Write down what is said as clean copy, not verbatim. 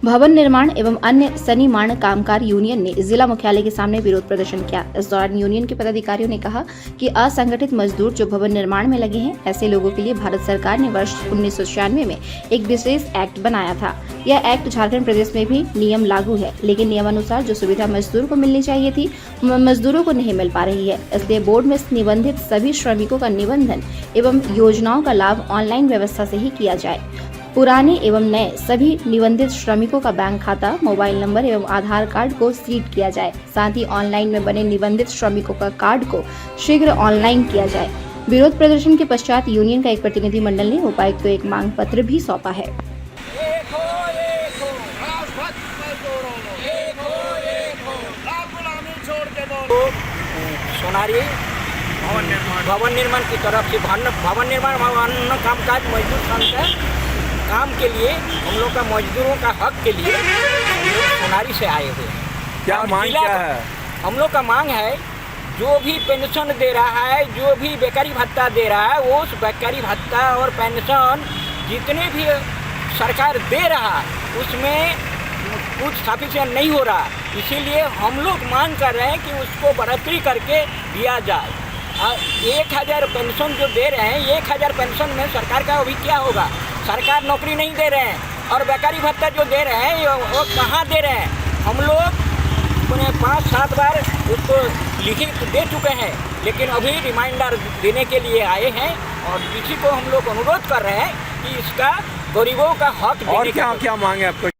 भवन निर्माण एवं अन्य सन्निर्माण कामगार यूनियन ने जिला मुख्यालय के सामने विरोध प्रदर्शन किया। इस दौरान यूनियन के पदाधिकारियों ने कहा कि असंगठित मजदूर जो भवन निर्माण में लगे हैं, ऐसे लोगों के लिए भारत सरकार ने वर्ष 1996 में एक विशेष एक्ट बनाया था। यह एक्ट झारखंड प्रदेश में भी नियम लागू है, लेकिन नियमानुसार जो सुविधा मजदूर को मिलनी चाहिए थी मजदूरों को नहीं मिल पा रही है। इसलिए बोर्ड में निबंधित सभी श्रमिकों का निबंधन एवं योजनाओं का लाभ ऑनलाइन व्यवस्था से ही किया जाए। पुराने एवं नए सभी निबंधित श्रमिकों का बैंक खाता, मोबाइल नंबर एवं आधार कार्ड को सीड किया जाए। साथ ही ऑनलाइन में बने निबंधित श्रमिकों का कार्ड को शीघ्र ऑनलाइन किया जाए। विरोध प्रदर्शन के पश्चात यूनियन का एक प्रतिनिधि मंडल ने उपायुक्त को एक मांग पत्र भी सौंपा है। सोनारी भवन निर्माण की तरफ से भवन निर्माण कामकाज मजदूर संघ के काम के लिए हम लोग का मजदूरों का हक के लिए हम लोग सोनारी से आए हुए हैं। क्या मांग क्या है? हम लोग का मांग है जो भी पेंशन दे रहा है, जो भी बेकारी भत्ता दे रहा है, वो उस बेकारी भत्ता और पेंशन जितने भी सरकार दे रहा उसमें कुछ सफिशिएंट नहीं हो रहा। इसीलिए हम लोग मांग कर रहे हैं कि उसको बढ़ोतरी करके दिया जाए। 1000 पेंशन जो दे रहे हैं, 1000 पेंशन में सरकार का अभी क्या होगा? सरकार नौकरी नहीं दे रहे हैं और बेकारी भत्ता जो दे रहे हैं वो कहाँ दे रहे हैं? हम लोग 5-7 बार उसको लिखित दे चुके हैं, लेकिन अभी रिमाइंडर देने के लिए आए हैं और इसी को हम लोग अनुरोध कर रहे हैं कि इसका गरीबों का हक और क्या मांगे आपको?